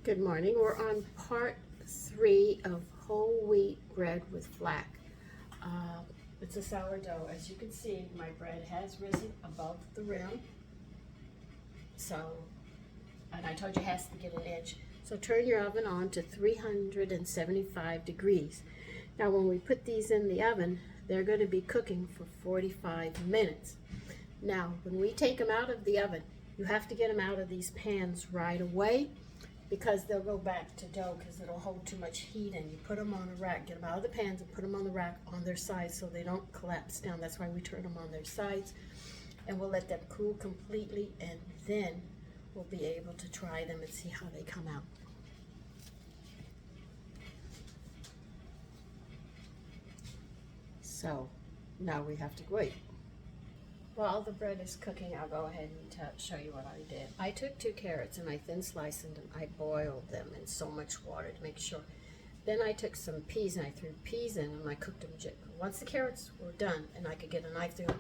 Good morning. We're on part 3 of whole wheat bread with flax. It's a sourdough. As you can see, my bread has risen above the rim. And I told you it has to get an edge. So turn your oven on to 375 degrees. Now when we put these in the oven, they're going to be cooking for 45 minutes. Now when we take them out of the oven, you have to get them out of these pans right away, because they'll go back to dough because it'll hold too much heat, and you put them on a rack, get them out of the pans and put them on the rack on their sides so they don't collapse down. That's why we turn them on their sides, and we'll let them cool completely, and then we'll be able to try them and see how they come out. So now we have to wait. While the bread is cooking, I'll go ahead and show you what I did. I took 2 carrots and I thin sliced them. I boiled them in so much water to make sure. Then I took some peas and I threw peas in and I cooked them gently. Once the carrots were done and I could get a knife through them,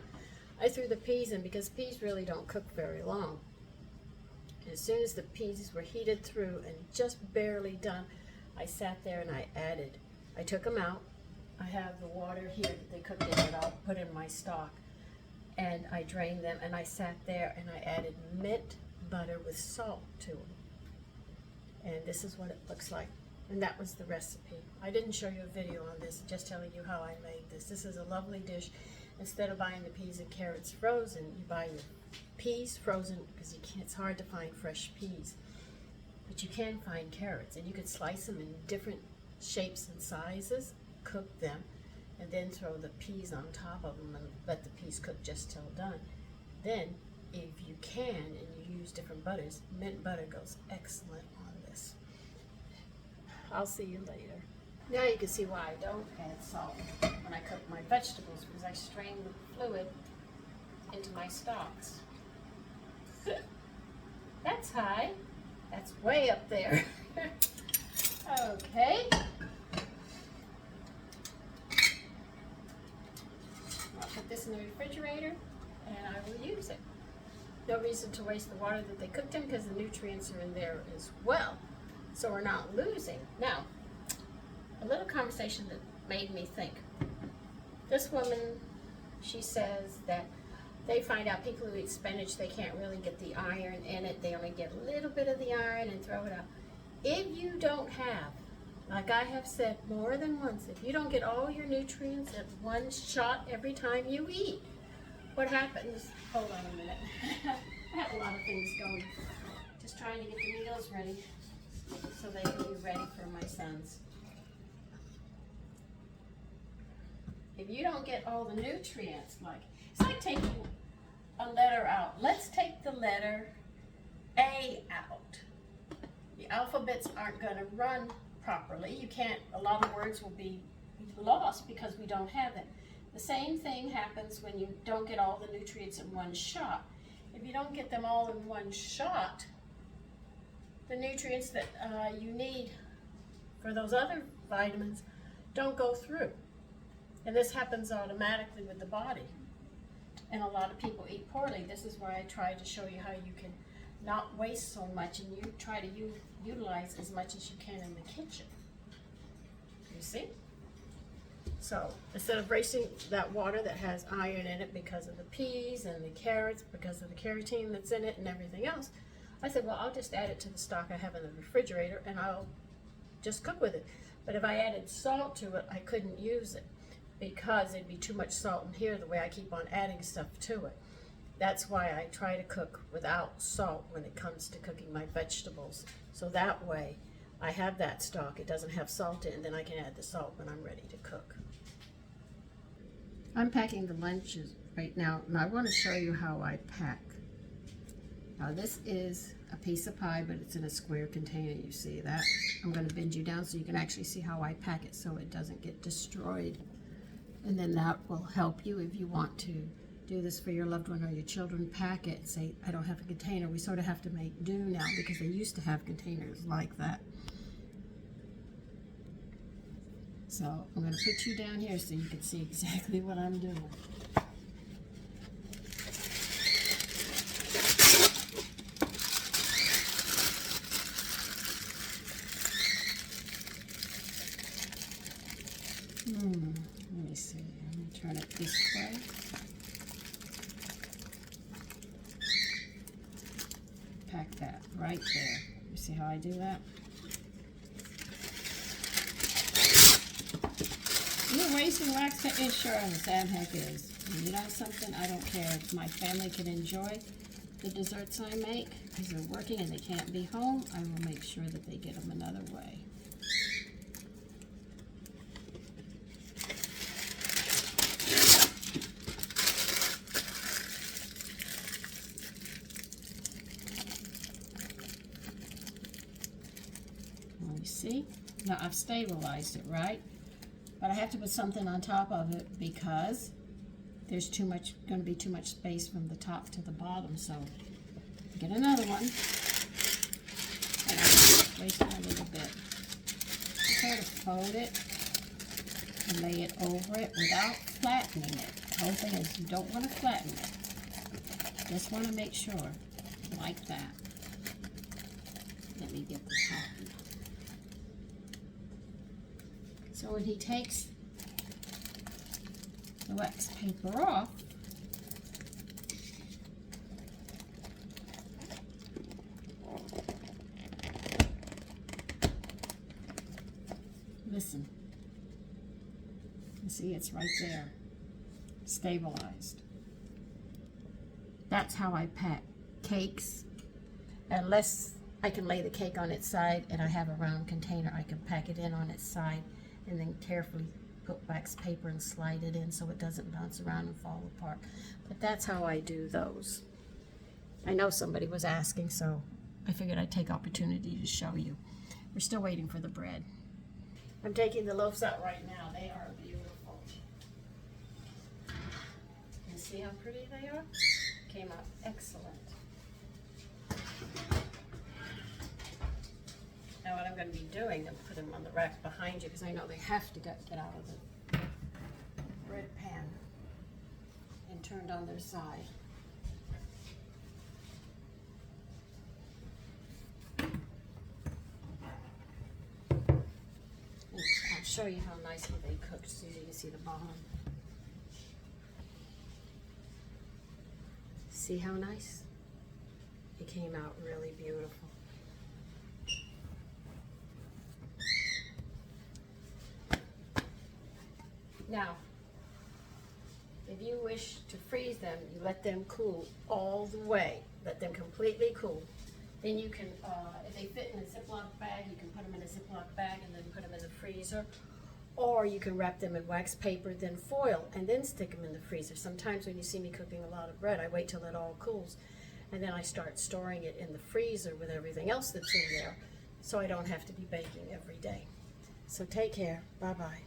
I threw the peas in because peas really don't cook very long. And as soon as the peas were heated through and just barely done, I sat there and I took them out. I have the water here that they cooked in that I'll put in my stock. And I drained them, and I sat there and I added mint butter with salt to them. And this is what it looks like. And that was the recipe. I didn't show you a video on this, just telling you how I made this. This is a lovely dish. Instead of buying the peas and carrots frozen, you buy your peas frozen, because it's hard to find fresh peas. But you can find carrots, and you can slice them in different shapes and sizes, cook them, and then throw the peas on top of them and let the peas cook just till done. Then, if you can, and you use different butters, mint butter goes excellent on this. I'll see you later. Now you can see why I don't add salt when I cook my vegetables, because I strain the fluid into my stocks. That's high. That's way up there. Okay. Put this in the refrigerator and I will use it. No reason to waste the water that they cooked in, because the nutrients are in there as well, so we're not losing. Now, a little conversation that made me think. This woman, she says that they find out people who eat spinach, they can't really get the iron in it. They only get a little bit of the iron and throw it out. If you don't have, like I have said more than once, if you don't get all your nutrients at one shot every time you eat, what happens? Hold on a minute. I have a lot of things going. Just trying to get the meals ready so they can be ready for my sons. If you don't get all the nutrients, it's like taking a letter out. Let's take the letter A out. The alphabets aren't going to run properly. You can't, a lot of words will be lost because we don't have them. The same thing happens when you don't get all the nutrients in one shot. If you don't get them all in one shot, the nutrients that you need for those other vitamins don't go through. And this happens automatically with the body. And a lot of people eat poorly. This is why I try to show you how you can not waste so much, and you try to utilize as much as you can in the kitchen. You see? So instead of wasting that water that has iron in it because of the peas and the carrots, because of the carotene that's in it and everything else, I said, well, I'll just add it to the stock I have in the refrigerator and I'll just cook with it. But if I added salt to it, I couldn't use it because it'd be too much salt in here the way I keep on adding stuff to it. That's why I try to cook without salt when it comes to cooking my vegetables. So that way I have that stock, it doesn't have salt in it, and then I can add the salt when I'm ready to cook. I'm packing the lunches right now, and I want to show you how I pack. Now this is a piece of pie, but it's in a square container, you see that? I'm going to bend you down so you can actually see how I pack it so it doesn't get destroyed. And then that will help you if you want to do this for your loved one or your children. Pack it, say, I don't have a container. We sort of have to make do now because they used to have containers like that. So I'm going to put you down here so you can see exactly what I'm doing. Let me see. I'm going to turn it this way. Pack that right there. You see how I do that? You're wasting wax. It sure as damn heck is. And you know something? I don't care if my family can enjoy the desserts I make because they're working and they can't be home. I will make sure that they get them another way. Let me see. Now I've stabilized it, right? But I have to put something on top of it because there's going to be too much space from the top to the bottom. So get another one. And I'm wasting a little bit. Try to fold it and lay it over it without flattening it. The whole thing is you don't want to flatten it. Just want to make sure, like that. Let me get the top. So when he takes the wax paper off, listen, you see it's right there, stabilized. That's how I pack cakes, unless I can lay the cake on its side and I have a round container, I can pack it in on its side and then carefully put wax paper and slide it in so it doesn't bounce around and fall apart. But that's how I do those. I know somebody was asking, so I figured I'd take opportunity to show you. We're still waiting for the bread. I'm taking the loaves out right now. They are beautiful. And see how pretty they are? Came out excellent. Now what I'm going to be doing, I'm putting them on the rack behind you because I know they have to get out of the bread pan and turned on their side. I'll show you how nicely they cooked so you can see the bottom. See how nice? It came out really beautiful. Now, if you wish to freeze them, you let them cool all the way. Let them completely cool. Then you can, if they fit in a Ziploc bag, you can put them in a Ziploc bag and then put them in the freezer. Or you can wrap them in wax paper, then foil, and then stick them in the freezer. Sometimes when you see me cooking a lot of bread, I wait till it all cools. And then I start storing it in the freezer with everything else that's in there, so I don't have to be baking every day. So take care. Bye-bye.